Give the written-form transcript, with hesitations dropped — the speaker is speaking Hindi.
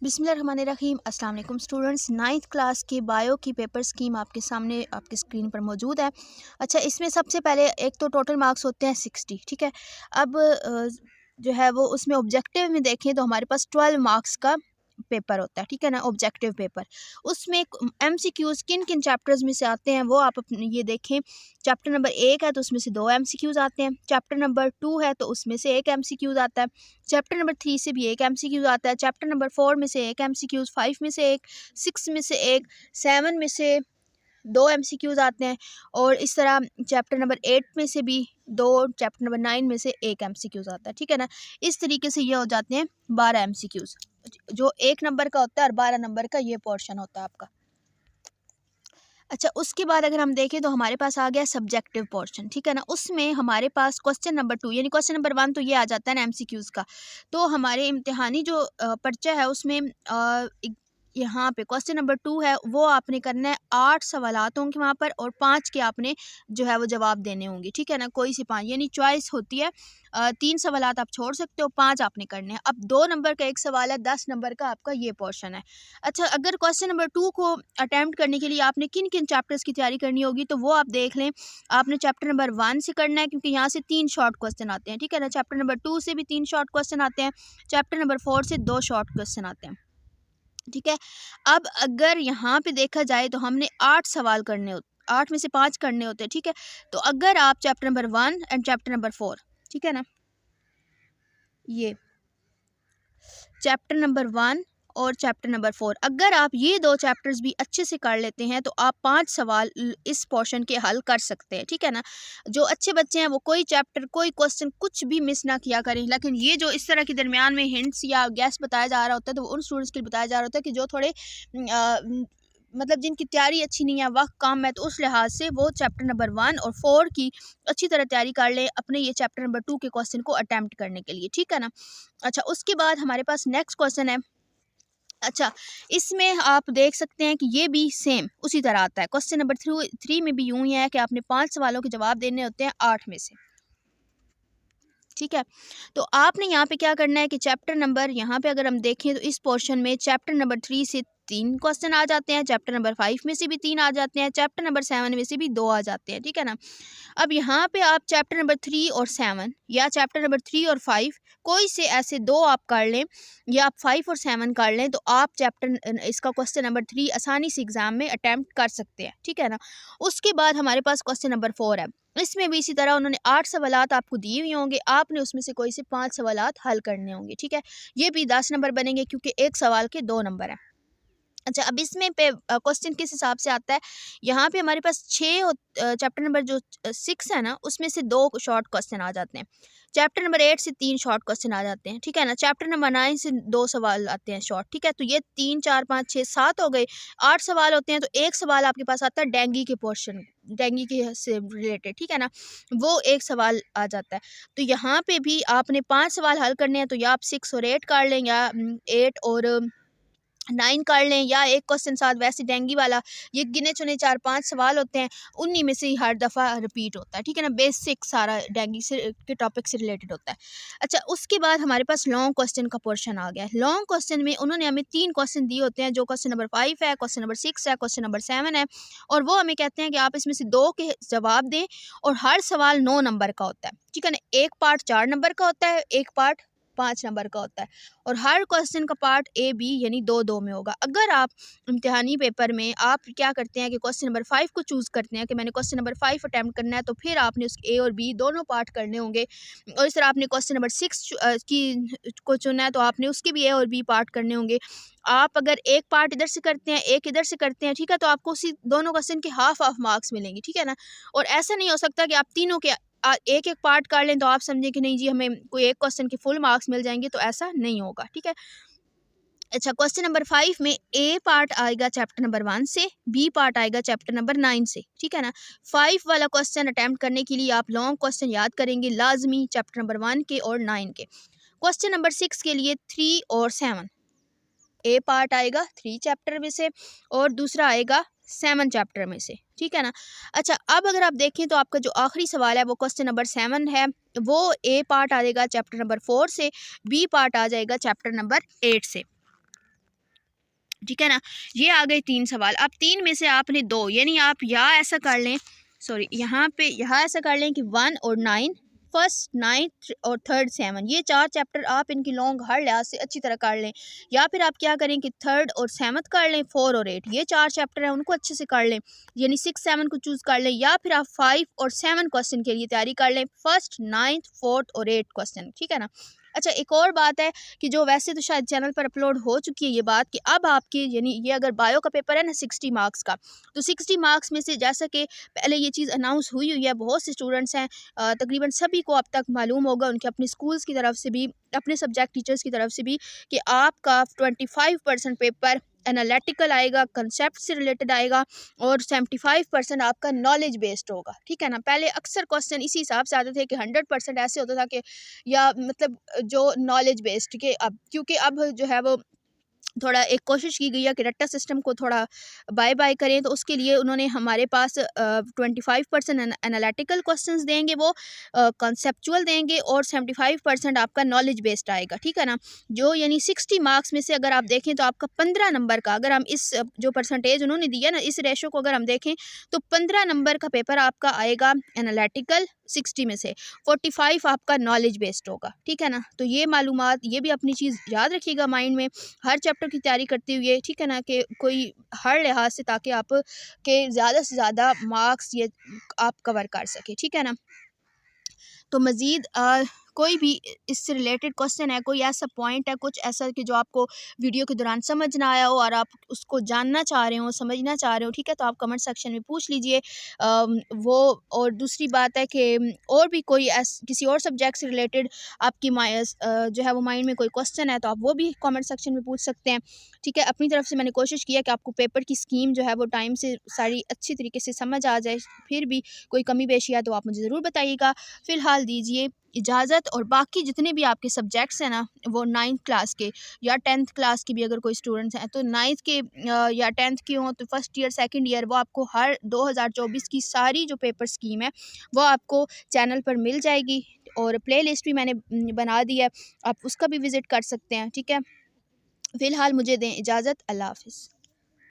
बिस्मिल्लाहिर्रहमानिर्रहीम। अस्सलाम वालेकुम स्टूडेंट्स। नाइन्थ क्लास की बायो की पेपर स्कीम आपके सामने आपकी स्क्रीन पर मौजूद है। अच्छा, इसमें सबसे पहले एक तो टोटल मार्क्स होते हैं 60, ठीक है। अब जो है वो उसमें ऑब्जेक्टिव में देखें तो हमारे पास 12 मार्क्स का पेपर होता है, ठीक है ना, ऑब्जेक्टिव पेपर। उसमें MCQs किन किन चैप्टर्स में से आते हैं वो आप अपने ये देखें। चैप्टर नंबर 1 है तो उसमें से 2 MCQs आते हैं। चैप्टर नंबर 2 है तो उसमें से 1 MCQs आता है। चैप्टर नंबर 3 से भी 1 MCQs आता है। चैप्टर नंबर 4 में से 1 MCQs, 5 में से 1, 6 में से 1, 7 में से 2 MCQs आते हैं। और इस तरह चैप्टर नंबर 8 में से भी 2, चैप्टर नंबर 9 में से 1 MCQs आता है, ठीक है ना। इस तरीके से ये हो जाते हैं 12 MCQs, जो 1 नंबर का होता है और 12 नंबर का ये पोर्शन होता है आपका। अच्छा, उसके बाद अगर हम देखें तो हमारे पास आ गया सब्जेक्टिव पोर्शन, ठीक है ना। उसमें हमारे पास क्वेश्चन नंबर 2 यानी क्वेश्चन नंबर 1 तो ये आ जाता है ना MCQs का। तो हमारे इम्तिहानी जो पर्चा है उसमें यहाँ पे क्वेश्चन नंबर 2 है वो आपने करना है। 8 सवालात होंगे वहाँ पर और 5 के आपने जो है वो जवाब देने होंगे, ठीक है ना। कोई सी 5 यानी चॉइस होती है। 3 सवालात आप छोड़ सकते हो, 5 आपने करने हैं। अब 2 नंबर का एक सवाल है, 10 नंबर का आपका ये पोर्शन है। अच्छा, अगर क्वेश्चन नंबर 2 को अटेम्प्ट करने के लिए आपने किन किन चैप्टर्स की तैयारी करनी होगी तो वो आप देख लें। आपने चैप्टर नंबर 1 से करना है क्योंकि यहाँ से 3 शॉर्ट क्वेश्चन आते हैं, ठीक है ना। चैप्टर नंबर 2 से भी 3 शॉर्ट क्वेश्चन आते हैं। चैप्टर नंबर 4 से 2 शॉर्ट क्वेश्चन आते हैं, ठीक है। अब अगर यहाँ पे देखा जाए तो हमने 8 सवाल करने होते, 8 में से 5 करने होते हैं, ठीक है। तो अगर आप chapter number 1 and chapter number 4, ठीक है ना, ये चैप्टर नंबर 1 और चैप्टर नंबर 4, अगर आप ये 2 चैप्टर्स भी अच्छे से कर लेते हैं तो आप 5 सवाल इस पोर्शन के हल कर सकते हैं, ठीक है ना। जो अच्छे बच्चे हैं वो कोई चैप्टर कोई क्वेश्चन कुछ भी मिस ना किया करें। लेकिन ये जो इस तरह के दरमियान में हिंट्स या गैस बताया जा रहा होता है तो वो उन स्टूडेंट्स के लिए बताया जा रहा होता है कि जो थोड़े मतलब जिनकी तैयारी अच्छी नहीं है, वक्त कम है, तो उस लिहाज से वो चैप्टर नंबर 1 और 4 की अच्छी तरह तैयारी कर लें अपने ये चैप्टर नंबर 2 के क्वेश्चन को अटेम्प्ट करने के लिए, ठीक है ना। अच्छा, उसके बाद हमारे पास नेक्स्ट क्वेश्चन है। अच्छा, इसमें आप देख सकते हैं कि ये भी सेम उसी तरह आता है। क्वेश्चन नंबर 3 में भी यूं ही है कि आपने 5 सवालों के जवाब देने होते हैं 8 में से, ठीक है। तो आपने यहाँ पे क्या करना है कि चैप्टर नंबर, यहाँ पे अगर हम देखें तो इस पोर्शन में चैप्टर नंबर 3 से 3 क्वेश्चन आ जाते हैं। चैप्टर नंबर 5 में से भी 3 आ जाते हैं। चैप्टर नंबर 7 में से भी 2 आ जाते हैं, ठीक है ना। अब यहाँ पे आप चैप्टर नंबर 3 और 7 या चैप्टर नंबर 3 और 5 कोई से ऐसे 2 आप कर लें या आप 5 और 7 कर लें तो आप इसका क्वेश्चन नंबर 3 आसानी से एग्जाम में अटैम्प्ट कर सकते हैं, ठीक है ना। उसके बाद हमारे पास क्वेश्चन नंबर 4 है। इसमें भी इसी तरह उन्होंने 8 सवालात आपको दिए हुए होंगे, आपने उसमें से कोई से 5 सवालात हल करने होंगे, ठीक है। ये भी 10 नंबर बनेंगे क्योंकि एक सवाल के 2 नंबर हैं। अच्छा, अब इसमें पे क्वेश्चन किस हिसाब से आता है। यहाँ पे हमारे पास 6 चैप्टर नंबर जो 6 है ना उसमें से 2 शॉर्ट क्वेश्चन आ जाते हैं। चैप्टर नंबर 8 से 3 शॉर्ट क्वेश्चन आ जाते हैं, ठीक है ना। चैप्टर नंबर 9 से 2 सवाल आते हैं शॉर्ट, ठीक है। तो ये 3 4 5 6 7 हो गए। 8 सवाल होते हैं तो एक सवाल आपके पास आता है डेंगू के पोर्शन, डेंगू के से रिलेटेड, ठीक है ना। वो एक सवाल आ जाता है। तो यहाँ पे भी आपने 5 सवाल हल करने हैं तो या आप 6 और 8 कर लें या 8 और 9 कर लें या एक क्वेश्चन साथ वैसे डेंगू वाला। ये गिने चुने 4-5 सवाल होते हैं, उन्हीं में से ही हर दफ़ा रिपीट होता है, ठीक है ना। बेसिक सारा डेंगू से के टॉपिक से रिलेटेड होता है। अच्छा, उसके बाद हमारे पास लॉन्ग क्वेश्चन का पोर्शन आ गया है। लॉन्ग क्वेश्चन में उन्होंने हमें 3 क्वेश्चन दिए होते हैं, जो क्वेश्चन नंबर 5 है, क्वेश्चन नंबर 6 है, क्वेश्चन नंबर 7 है। और वो हमें कहते हैं कि आप इसमें से 2 के जवाब दें और हर सवाल 9 नंबर का होता है, ठीक है ना। एक पार्ट 4 नंबर का होता है, एक पार्ट 5 नंबर का होता है और हर क्वेश्चन का पार्ट A B यानी 2-2 में होगा। अगर आप इम्तिहानी पेपर में आप क्या करते हैं कि क्वेश्चन नंबर 5 को चूज़ करते हैं कि मैंने क्वेश्चन नंबर 5 अटैम्प्ट करना है, तो फिर आपने उसके A और B दोनों पार्ट करने होंगे। और इस तरह आपने क्वेश्चन नंबर 6 को चुना है तो आपने उसके भी A और B पार्ट करने होंगे। आप अगर एक पार्ट इधर से करते हैं, एक इधर से करते हैं, ठीक है, तो आपको उसी दोनों क्वेश्चन के हाफ मार्क्स मिलेंगे, ठीक है ना। और ऐसा नहीं हो सकता कि आप तीनों के एक एक पार्ट कर लें तो आप समझें कि नहीं जी हमें कोई एक क्वेश्चन के फुल मार्क्स मिल जाएंगे, तो ऐसा नहीं होगा, ठीक है। अच्छा, क्वेश्चन नंबर 5 में A पार्ट आएगा चैप्टर नंबर 1 से, B पार्ट आएगा चैप्टर नंबर 9 से, ठीक है ना। 5 वाला क्वेश्चन अटैम्प्ट करने के लिए आप लॉन्ग क्वेश्चन याद करेंगे लाजमी चैप्टर नंबर 1 के और 9 के। क्वेश्चन नंबर 6 के लिए 3 और 7 A पार्ट आएगा 3 चैप्टर में से और दूसरा आएगा 7 चैप्टर में से, ठीक है ना। अच्छा, अब अगर आप देखें तो आपका जो आखिरी सवाल है वो क्वेश्चन नंबर 7 है, वो A पार्ट आ जाएगा चैप्टर नंबर 4 से, B पार्ट आ जाएगा चैप्टर नंबर 8 से। ठीक है ना। ये आ गए 3 सवाल। अब 3 में से आपने 2, यानी आप या ऐसा कर लें, सॉरी यहाँ ऐसा कर लें कि 1 और 9, फर्स्ट 9 और थर्ड 7, ये 4 चैप्टर आप इनकी लॉन्ग हर लिहाज से अच्छी तरह कर लें। या फिर आप क्या करें कि थर्ड और 7th कर लें, 4 और 8, ये 4 चैप्टर हैं उनको अच्छे से कर लें, यानी 6 7 को चूज़ कर लें। या फिर आप 5 और 7 क्वेश्चन के लिए तैयारी कर लें, फर्स्ट 9th 4th और 8 क्वेश्चन, ठीक है ना। अच्छा, एक और बात है कि जो वैसे तो शायद चैनल पर अपलोड हो चुकी है ये बात, कि अब आपके यानी ये अगर बायो का पेपर है ना 60 मार्क्स का, तो 60 मार्क्स में से जैसा कि पहले ये चीज़ अनाउंस हुई हुई है, बहुत से स्टूडेंट्स हैं, तकरीबन सभी को अब तक मालूम होगा, उनके अपने स्कूल्स की तरफ से भी, अपने सब्जेक्ट टीचर्स की तरफ से भी, कि आपका 25% पेपर एनालिटिकल आएगा, कंसेप्ट से रिलेटेड आएगा, और 75% आपका नॉलेज बेस्ड होगा, ठीक है ना। पहले अक्सर क्वेश्चन इसी हिसाब से आते थे कि 100% ऐसे होता था कि, या मतलब जो नॉलेज बेस्ड के, अब क्योंकि अब जो है वो थोड़ा एक कोशिश की गई है कि रट्टा सिस्टम को थोड़ा बाय बाय करें, तो उसके लिए उन्होंने हमारे पास 25% एनालिटिकल क्वेश्चंस देंगे, वो कॉन्सेप्चुअल देंगे, और 75% आपका नॉलेज बेस्ड आएगा, ठीक है ना। जो यानी 60 मार्क्स में से अगर आप देखें तो आपका 15 नंबर का, अगर हम इस जो परसेंटेज उन्होंने दिया ना, इस रेशो को अगर हम देखें तो 15 नंबर का पेपर आपका आएगा एनालिटिकल 60 में से, 45 आपका नॉलेज बेस्ड होगा, ठीक है ना। तो ये मालूमात, ये भी अपनी चीज़ याद रखिएगा माइंड में हर चैप्टर की तैयारी करते हुए, ठीक है ना, कि कोई हर लिहाज से, ताकि आप के ज़्यादा से ज़्यादा मार्क्स ये आप कवर कर सके, ठीक है ना। तो मज़ीद कोई भी इससे रिलेटेड क्वेश्चन है, कोई ऐसा पॉइंट है, कुछ ऐसा कि जो आपको वीडियो के दौरान समझ ना आया हो और आप उसको जानना चाह रहे हो, समझना चाह रहे हो, ठीक है, तो आप कमेंट सेक्शन में पूछ लीजिए। वो, और दूसरी बात है कि और भी कोई किसी और सब्जेक्ट से रिलेटेड आपकी जो है वो माइंड में कोई क्वेश्चन है, तो आप वो भी कमेंट सेक्शन में पूछ सकते हैं, ठीक है। अपनी तरफ से मैंने कोशिश किया कि आपको पेपर की स्कीम जो है वो टाइम से सारी अच्छी तरीके से समझ आ जाए। फिर भी कोई कमी पेशी है तो आप मुझे ज़रूर बताइएगा। फ़िलहाल दीजिए इजाज़त, और बाकी जितने भी आपके सब्जेक्ट्स हैं ना, वो 9th क्लास के या 10th क्लास के भी अगर कोई स्टूडेंट्स हैं, तो 9th के या 10th के हों, तो फर्स्ट ईयर सेकंड ईयर, वो आपको हर 2024 की सारी जो पेपर स्कीम है वो आपको चैनल पर मिल जाएगी, और प्ले लिस्ट भी मैंने बना दी है, आप उसका भी विज़िट कर सकते हैं, ठीक है। फ़िलहाल मुझे दें इजाज़त, अल्लाह हाफ़िज़।